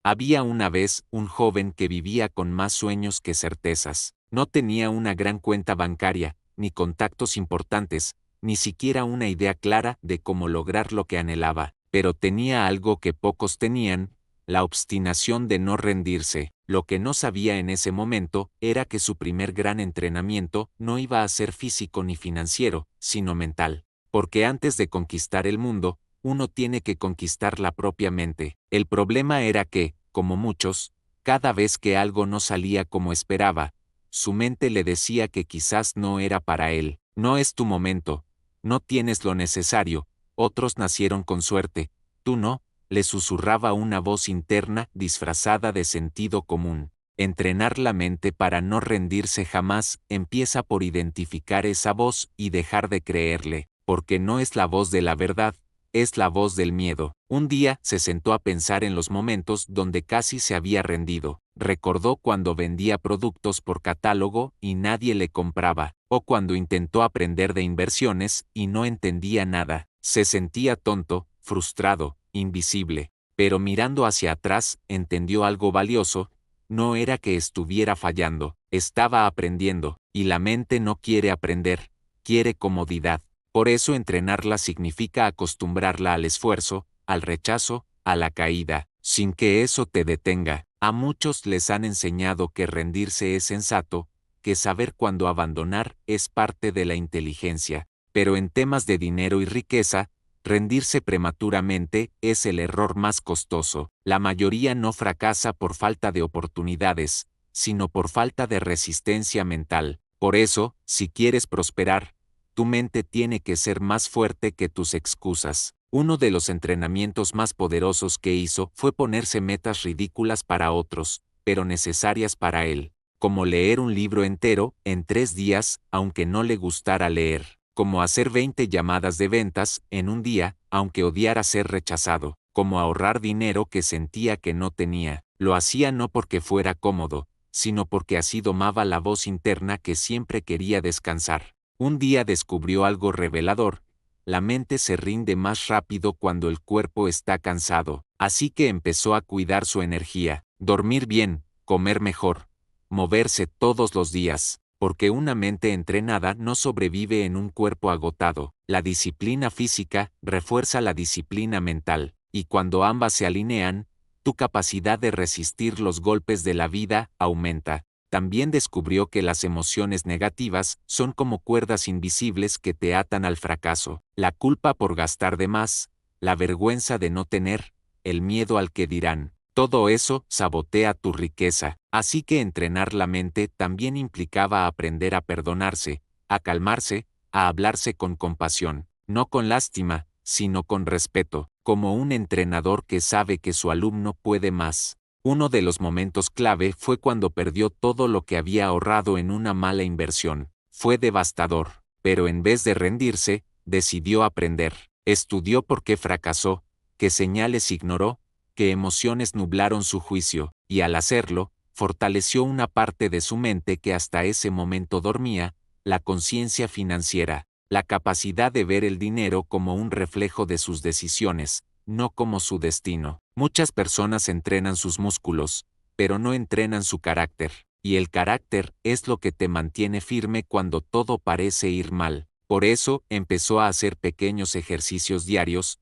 Había una vez un joven que vivía con más sueños que certezas. No tenía una gran cuenta bancaria, ni contactos importantes, ni siquiera una idea clara de cómo lograr lo que anhelaba, pero tenía algo que pocos tenían: la obstinación de no rendirse. Lo que no sabía en ese momento era que su primer gran entrenamiento no iba a ser físico ni financiero, sino mental. Porque antes de conquistar el mundo, uno tiene que conquistar la propia mente. El problema era que, como muchos, cada vez que algo no salía como esperaba, su mente le decía que quizás no era para él. No es tu momento, no tienes lo necesario, otros nacieron con suerte, tú no, le susurraba una voz interna disfrazada de sentido común. Entrenar la mente para no rendirse jamás empieza por identificar esa voz y dejar de creerle, porque no es la voz de la verdad, es la voz del miedo. Un día se sentó a pensar en los momentos donde casi se había rendido. Recordó cuando vendía productos por catálogo y nadie le compraba, o cuando intentó aprender de inversiones y no entendía nada. Se sentía tonto, frustrado, invisible. Pero mirando hacia atrás, entendió algo valioso: no era que estuviera fallando, estaba aprendiendo, y la mente no quiere aprender, quiere comodidad. Por eso entrenarla significa acostumbrarla al esfuerzo, al rechazo, a la caída, sin que eso te detenga. A muchos les han enseñado que rendirse es sensato, que saber cuándo abandonar es parte de la inteligencia, pero en temas de dinero y riqueza, rendirse prematuramente es el error más costoso. La mayoría no fracasa por falta de oportunidades, sino por falta de resistencia mental. Por eso, si quieres prosperar, tu mente tiene que ser más fuerte que tus excusas. Uno de los entrenamientos más poderosos que hizo fue ponerse metas ridículas para otros, pero necesarias para él, como leer un libro entero en 3 días, aunque no le gustara leer, como hacer 20 llamadas de ventas en un día, aunque odiara ser rechazado, como ahorrar dinero que sentía que no tenía. Lo hacía no porque fuera cómodo, sino porque así domaba la voz interna que siempre quería descansar. Un día descubrió algo revelador: la mente se rinde más rápido cuando el cuerpo está cansado, así que empezó a cuidar su energía, dormir bien, comer mejor, moverse todos los días, porque una mente entrenada no sobrevive en un cuerpo agotado. La disciplina física refuerza la disciplina mental, y cuando ambas se alinean, tu capacidad de resistir los golpes de la vida aumenta. También descubrió que las emociones negativas son como cuerdas invisibles que te atan al fracaso: la culpa por gastar de más, la vergüenza de no tener, el miedo al que dirán. Todo eso sabotea tu riqueza. Así que entrenar la mente también implicaba aprender a perdonarse, a calmarse, a hablarse con compasión, no con lástima, sino con respeto, como un entrenador que sabe que su alumno puede más. Uno de los momentos clave fue cuando perdió todo lo que había ahorrado en una mala inversión. Fue devastador, pero en vez de rendirse, decidió aprender. Estudió por qué fracasó, qué señales ignoró, qué emociones nublaron su juicio, y al hacerlo, fortaleció una parte de su mente que hasta ese momento dormía: la conciencia financiera, la capacidad de ver el dinero como un reflejo de sus decisiones, no como su destino. Muchas personas entrenan sus músculos, pero no entrenan su carácter, y el carácter es lo que te mantiene firme cuando todo parece ir mal. Por eso empezó a hacer pequeños ejercicios diarios: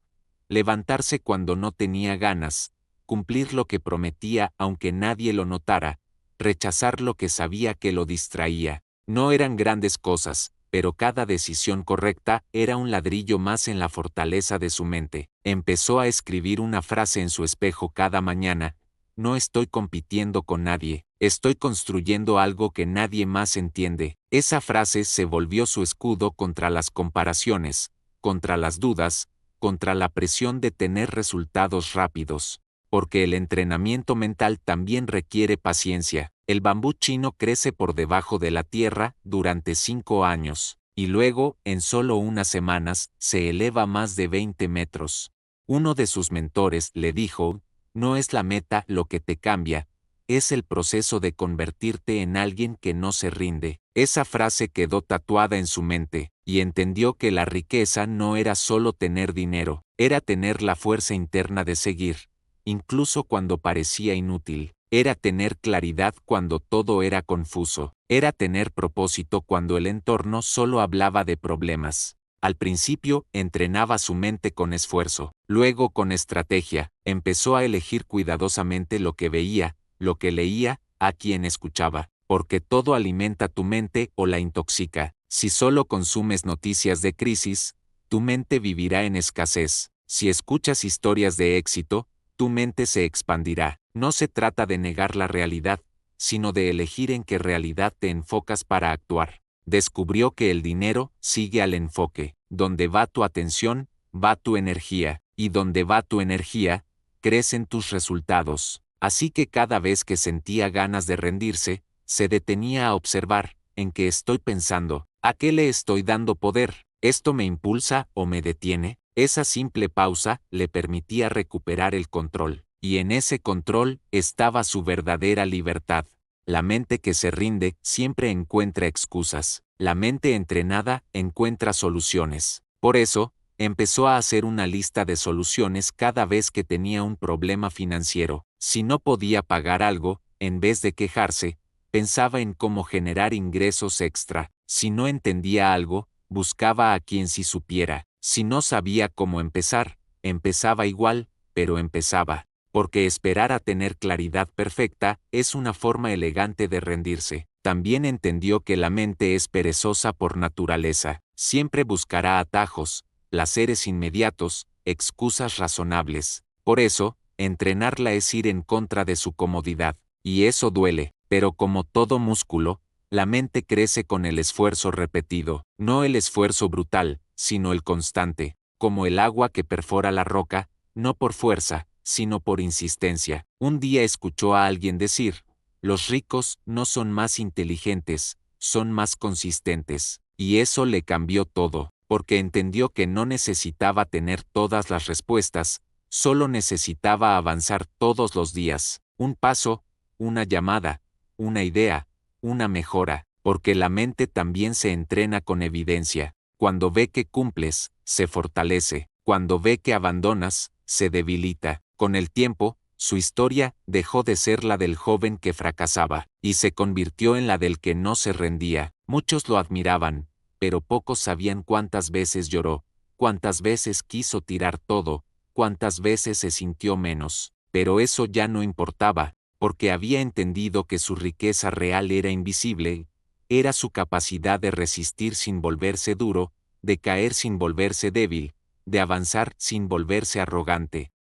levantarse cuando no tenía ganas, cumplir lo que prometía aunque nadie lo notara, rechazar lo que sabía que lo distraía. No eran grandes cosas, pero cada decisión correcta era un ladrillo más en la fortaleza de su mente. Empezó a escribir una frase en su espejo cada mañana: no estoy compitiendo con nadie, estoy construyendo algo que nadie más entiende. Esa frase se volvió su escudo contra las comparaciones, contra las dudas, contra la presión de tener resultados rápidos. Porque el entrenamiento mental también requiere paciencia. El bambú chino crece por debajo de la tierra durante 5 años, y luego, en solo unas semanas, se eleva más de 20 metros. Uno de sus mentores le dijo: no es la meta lo que te cambia, es el proceso de convertirte en alguien que no se rinde. Esa frase quedó tatuada en su mente, y entendió que la riqueza no era solo tener dinero, era tener la fuerza interna de seguir, incluso cuando parecía inútil. Era tener claridad cuando todo era confuso. Era tener propósito cuando el entorno solo hablaba de problemas. Al principio, entrenaba su mente con esfuerzo. Luego, con estrategia, empezó a elegir cuidadosamente lo que veía, lo que leía, a quien escuchaba. Porque todo alimenta tu mente o la intoxica. Si solo consumes noticias de crisis, tu mente vivirá en escasez. Si escuchas historias de éxito, tu mente se expandirá. No se trata de negar la realidad, sino de elegir en qué realidad te enfocas para actuar. Descubrió que el dinero sigue al enfoque. Donde va tu atención, va tu energía, y donde va tu energía, crecen tus resultados. Así que cada vez que sentía ganas de rendirse, se detenía a observar, ¿en qué estoy pensando? ¿A qué le estoy dando poder? ¿Esto me impulsa o me detiene? Esa simple pausa le permitía recuperar el control, y en ese control estaba su verdadera libertad. La mente que se rinde siempre encuentra excusas. La mente entrenada encuentra soluciones. Por eso, empezó a hacer una lista de soluciones cada vez que tenía un problema financiero. Si no podía pagar algo, en vez de quejarse, pensaba en cómo generar ingresos extra. Si no entendía algo, buscaba a quien sí supiera. Si no sabía cómo empezar, empezaba igual, pero empezaba. Porque esperar a tener claridad perfecta es una forma elegante de rendirse. También entendió que la mente es perezosa por naturaleza. Siempre buscará atajos, placeres inmediatos, excusas razonables. Por eso, entrenarla es ir en contra de su comodidad. Y eso duele, pero como todo músculo, la mente crece con el esfuerzo repetido, no el esfuerzo brutal, sino el constante, como el agua que perfora la roca, no por fuerza, sino por insistencia. Un día escuchó a alguien decir, los ricos no son más inteligentes, son más consistentes. Y eso le cambió todo, porque entendió que no necesitaba tener todas las respuestas, solo necesitaba avanzar todos los días, un paso, una llamada, una idea, una mejora, porque la mente también se entrena con evidencia. Cuando ve que cumples, se fortalece. Cuando ve que abandonas, se debilita. Con el tiempo, su historia dejó de ser la del joven que fracasaba, y se convirtió en la del que no se rendía. Muchos lo admiraban, pero pocos sabían cuántas veces lloró, cuántas veces quiso tirar todo, cuántas veces se sintió menos. Pero eso ya no importaba, porque había entendido que su riqueza real era invisible, era su capacidad de resistir sin volverse duro, de caer sin volverse débil, de avanzar sin volverse arrogante.